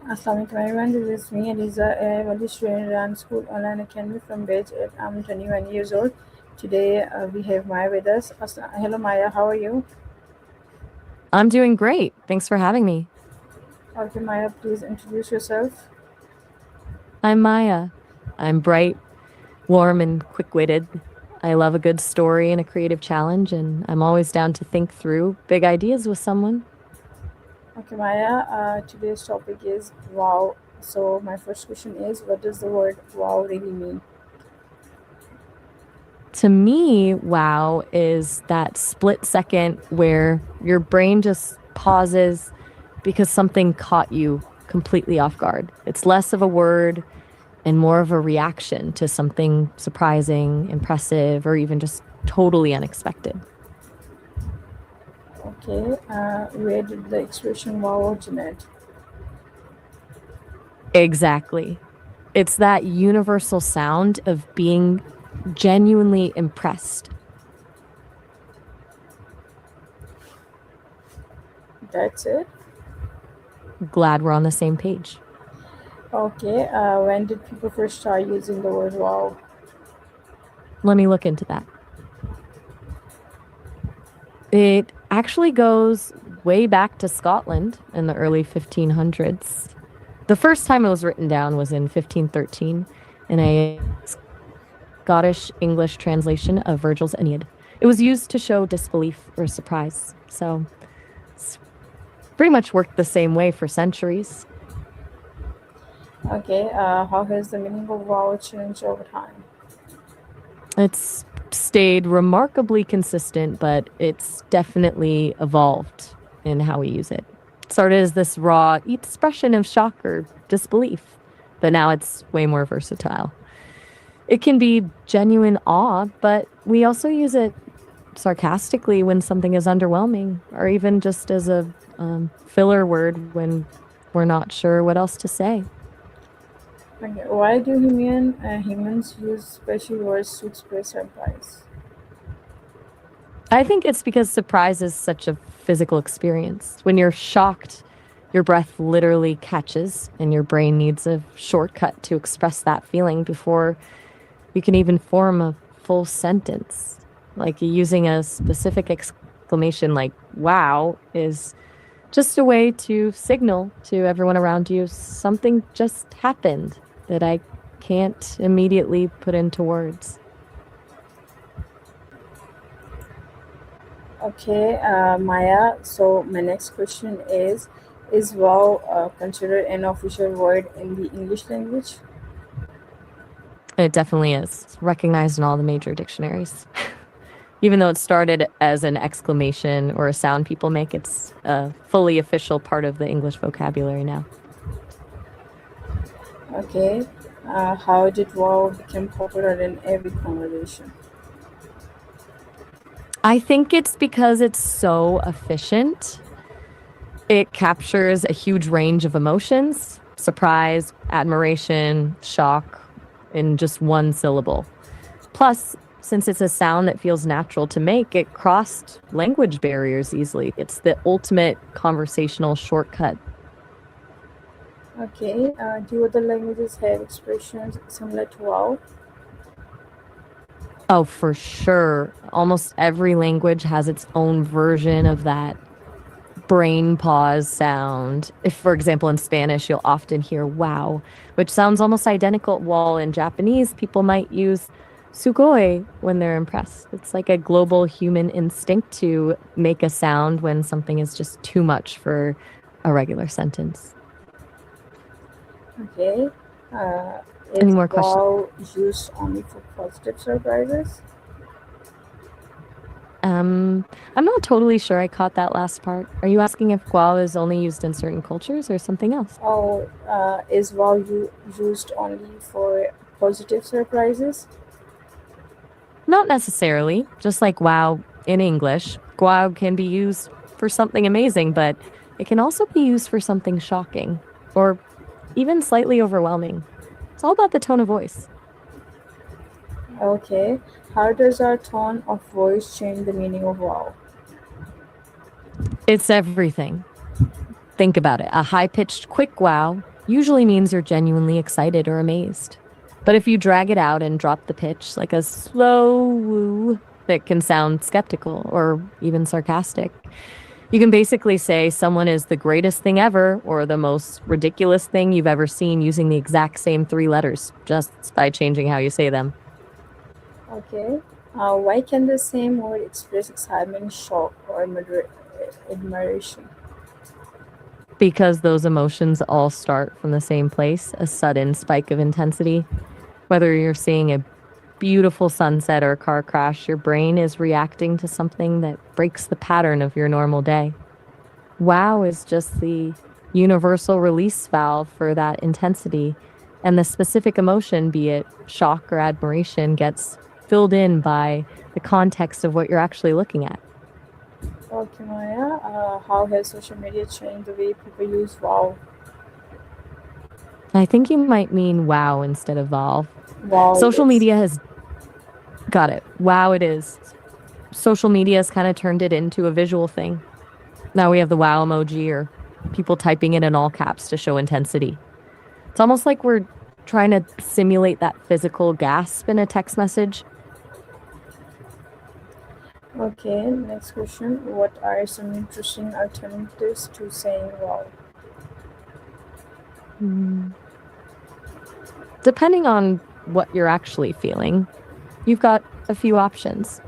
Assalamualaikum everyone, this is me Eliza, a Wali student run school online academy from Bej. I'm 21 years old. Today we have Maya with us. Hello Maya, how are you? I'm doing great. Thanks for having me. Okay Maya, please introduce yourself. I'm Maya. I'm bright, warm, and quick witted. I love a good story and a creative challenge, and I'm always down to think through big ideas with someone. Okay Maya, today's topic is wow. So my first question is, what does the word wow really mean? To me, wow is that split second where your brain just pauses because something caught you completely off guard. It's less of a word and more of a reaction to something surprising, impressive, or even just totally unexpected. Okay, where did the expression wow originate? Exactly. It's that universal sound of being genuinely impressed. That's it. Glad we're on the same page. Okay, when did people first start using the word wow? Let me look into that. It actually goes way back to Scotland in the early 1500s. The first time it was written down was in 1513 in a Scottish English translation of Virgil's Aeneid. It was used to show disbelief or surprise. So it's pretty much worked the same way for centuries. Okay, how has the meaning of wow changed over time? It's stayed remarkably consistent, but it's definitely evolved in how we use it. It started as this raw expression of shock or disbelief, but now it's way more versatile. It can be genuine awe, but we also use it sarcastically when something is underwhelming, or even just as a filler word when we're not sure what else to say. Okay, why do humans use special words to express surprise? I think it's because surprise is such a physical experience. When you're shocked, your breath literally catches, and your brain needs a shortcut to express that feeling before you can even form a full sentence. Like using a specific exclamation like wow is just a way to signal to everyone around you something just happened that I can't immediately put into words. Okay, Maya. So my next question is wow considered an official word in the English language? It definitely is. It's recognized in all the major dictionaries. Even though it started as an exclamation or a sound people make, it's a fully official part of the English vocabulary now. Okay, how did wow become popular in every conversation? I think it's because it's so efficient. It captures a huge range of emotions: surprise, admiration, shock in just one syllable. Plus, since it's a sound that feels natural to make, it crossed language barriers easily. It's the ultimate conversational shortcut. Okay, do other languages have expressions similar to wow? Oh, for sure. Almost every language has its own version of that brain pause sound. If, for example, in Spanish, you'll often hear wow, which sounds almost identical, while in Japanese, people might use sugoi when they're impressed. It's like a global human instinct to make a sound when something is just too much for a regular sentence. Okay, uh, Any is more questions? wow used only for positive surprises? Um, I'm not totally sure I caught that last part. Are you asking if guao is only used in certain cultures or something else? Or is wow used only for positive surprises? Not necessarily. Just like wow in English, guao can be used for something amazing, but it can also be used for something shocking or even slightly overwhelming. It's all about the tone of voice. Okay, how does our tone of voice change the meaning of wow? It's everything. Think about it. A high pitched, quick wow usually means you're genuinely excited or amazed. But if you drag it out and drop the pitch like a slow woo, that can sound skeptical or even sarcastic. You can basically say someone is the greatest thing ever or the most ridiculous thing you've ever seen using the exact same three letters, just by changing how you say them. Okay. Why can the same word express excitement, shock, or admiration? Because those emotions all start from the same place, a sudden spike of intensity. Whether you're seeing a beautiful sunset or a car crash, your brain is reacting to something that breaks the pattern of your normal day. Wow is just the universal release valve for that intensity. And the specific emotion, be it shock or admiration, gets filled in by the context of what you're actually looking at. Okay, Maya. How has social media changed the way people use wow? I think you might mean wow instead of vol. Wow, Social yes. media has got it. Wow, it is. Social media has kind of turned it into a visual thing. Now we have the wow emoji or people typing it in all caps to show intensity. It's almost like we're trying to simulate that physical gasp in a text message. Okay, next question. What are some interesting alternatives to saying wow? Hmm. Depending on what you're actually feeling, you've got a few options.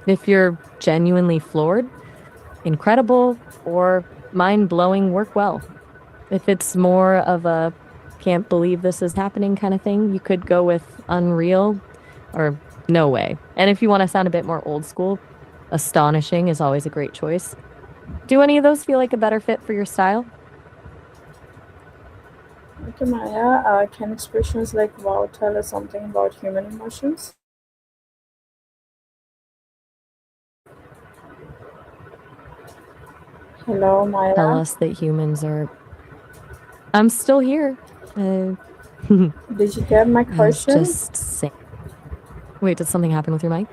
If you're genuinely floored, incredible, or mind blowing, work well. If it's more of a can't believe this is happening kind of thing, you could go with unreal or no way. And if you want to sound a bit more old school, astonishing is always a great choice. Do any of those feel like a better fit for your style? Okay, Maya. Can expressions like wow tell us something about human emotions? Hello, Tell Maya. us that humans are. I'm still here. Uh, Did you get my I was question? just saying. Wait, did something happen with your mic?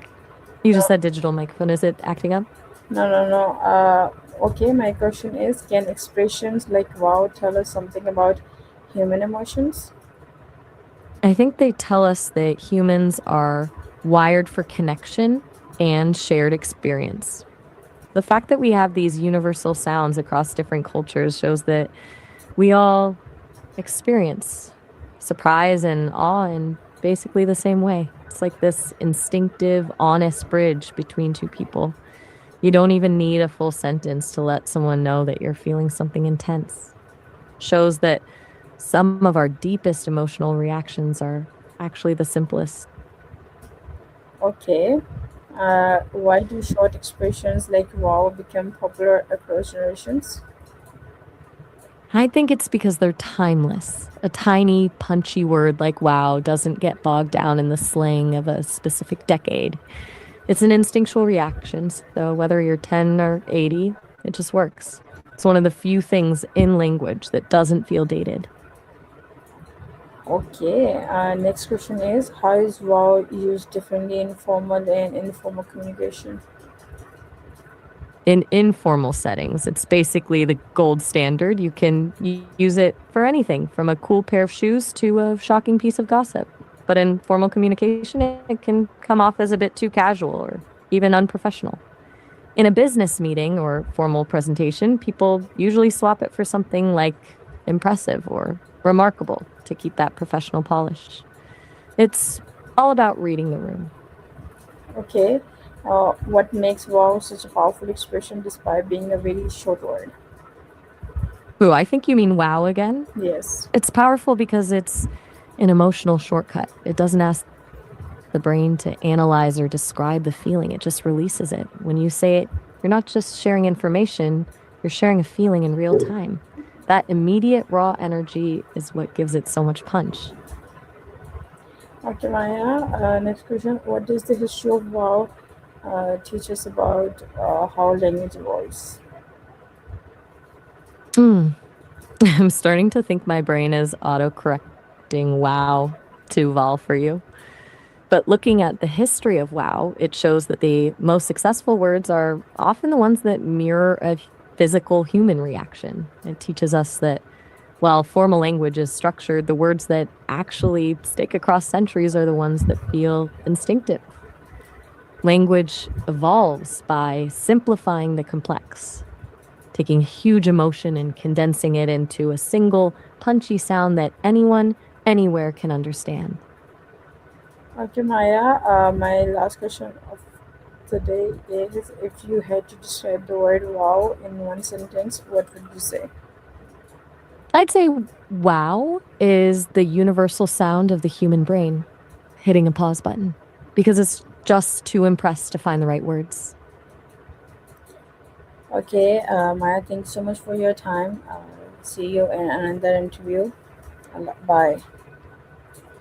You just said digital microphone. Is it acting up? No, no, no. Okay, my question is, can expressions like wow tell us something about human emotions? I think they tell us that humans are wired for connection and shared experience. The fact that we have these universal sounds across different cultures shows that we all experience surprise and awe in basically the same way. It's like this instinctive, honest bridge between two people. You don't even need a full sentence to let someone know that you're feeling something intense. Shows that some of our deepest emotional reactions are actually the simplest. Okay. Why do short expressions like wow become popular across generations? I think it's because they're timeless. A tiny, punchy word like wow doesn't get bogged down in the slang of a specific decade. It's an instinctual reaction, so whether you're 10 or 80, it just works. It's one of the few things in language that doesn't feel dated. Okay. Next question is, how is wow used differently in formal and informal communication? In informal settings, it's basically the gold standard. You can use it for anything from a cool pair of shoes to a shocking piece of gossip. But in formal communication, it can come off as a bit too casual or even unprofessional. In a business meeting or formal presentation, people usually swap it for something like impressive or remarkable to keep that professional polish. It's all about reading the room. Okay. What makes wow such a powerful expression despite being a very short word? Ooh, I think you mean wow again. Yes. It's powerful because it's an emotional shortcut. It doesn't ask the brain to analyze or describe the feeling, it just releases it. When you say it, you're not just sharing information, you're sharing a feeling in real time. That immediate raw energy is what gives it so much punch. Okay, Maya. Next question. What does the history of wow teach us about how language evolves? Mm. I'm starting to think my brain is autocorrecting wow to vol for you. But looking at the history of wow, it shows that the most successful words are often the ones that mirror a physical human reaction. It teaches us that While formal language is structured, the words that actually stick across centuries are the ones that feel instinctive. Language evolves by simplifying the complex, taking huge emotion and condensing it into a single punchy sound that anyone, anywhere can understand. Okay, Maya, my last question of the day is, if you had to describe the word wow in one sentence, what would you say? I'd say wow is the universal sound of the human brain hitting a pause button because it's just too impressed to find the right words. Okay, Maya, thanks so much for your time. See you in another interview. Bye.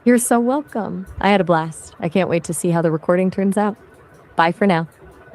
You're so welcome. I had a blast. I can't wait to see how the recording turns out. Bye for now.